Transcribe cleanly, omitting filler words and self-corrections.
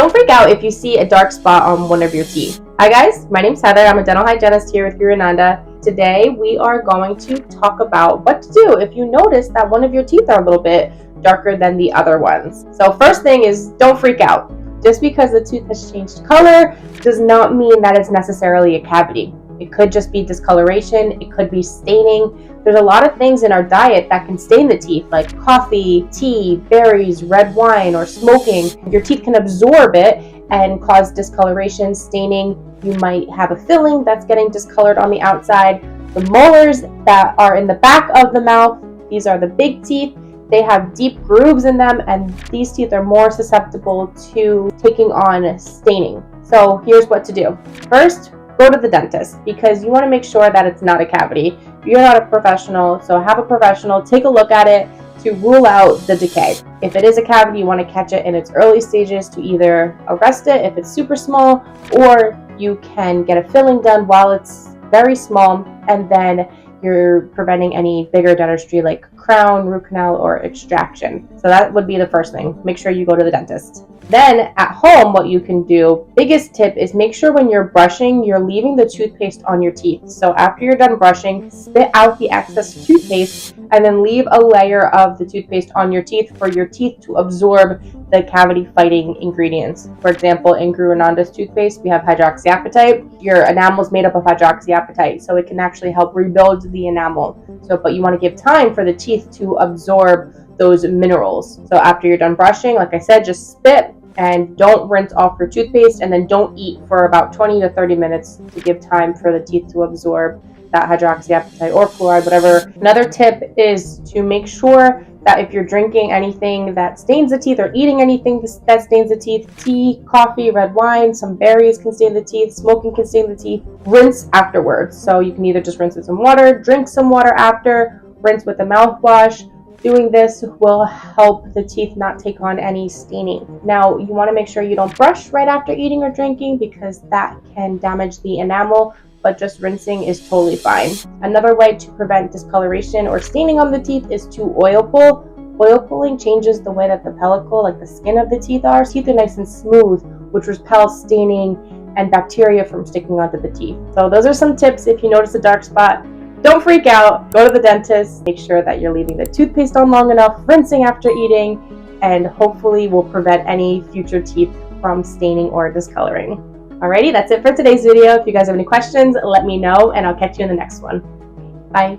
Don't freak out if you see a dark spot on one of your teeth. Hi guys, my name's Heather. I'm a dental hygienist here with Guru Nanda. Today we are going to talk about what to do if you notice that one of your teeth are a little bit darker than the other ones. So first thing is, don't freak out. Just because the tooth has changed color does not mean that it's necessarily a cavity. It could just be discoloration, it could be staining. There's a lot of things in our diet that can stain the teeth, like coffee, tea, berries, red wine, or smoking. Your teeth can absorb it and cause discoloration, staining. You might have a filling that's getting discolored on the outside. The molars that are in the back of the mouth, these are the big teeth. They have deep grooves in them, and these teeth are more susceptible to taking on staining. So here's what to do. First, go to the dentist because you want to make sure that it's not a cavity. You're not a professional, so have a professional take a look at it to rule out the decay. If it is a cavity, you want to catch it in its early stages to either arrest it if it's super small, or you can get a filling done while it's very small, and then you're preventing any bigger dentistry like crown, root canal, or extraction. So that would be the first thing. Make sure you go to the dentist. Then at home, what you can do, biggest tip is make sure when you're brushing, you're leaving the toothpaste on your teeth. So after you're done brushing, spit out the excess toothpaste and then leave a layer of the toothpaste on your teeth for your teeth to absorb the cavity fighting ingredients. For example, in Guru Nanda's toothpaste, we have hydroxyapatite. Your enamel is made up of hydroxyapatite, so it can actually help rebuild the enamel. But you want to give time for the teeth to absorb those minerals. So after you're done brushing, like I said, just spit and don't rinse off your toothpaste, and then don't eat for about 20 to 30 minutes to give time for the teeth to absorb that hydroxyapatite or fluoride, whatever. Another tip is to make sure that if you're drinking anything that stains the teeth or eating anything that stains the teeth, tea, coffee, red wine, some berries can stain the teeth, smoking can stain the teeth, rinse afterwards. So you can either just rinse with some water, drink some water after, rinse with a mouthwash. Doing this will help the teeth not take on any staining. Now, you want to make sure you don't brush right after eating or drinking because that can damage the enamel, but just rinsing is totally fine. Another way to prevent discoloration or staining on the teeth is to oil pull. Oil pulling changes the way that the pellicle, like the skin of the teeth are. Teeth are nice and smooth, which repels staining and bacteria from sticking onto the teeth. So those are some tips if you notice a dark spot. Don't freak out, go to the dentist, make sure that you're leaving the toothpaste on long enough, rinsing after eating, and hopefully will prevent any future teeth from staining or discoloring. Alrighty, that's it for today's video. If you guys have any questions, let me know, and I'll catch you in the next one. Bye.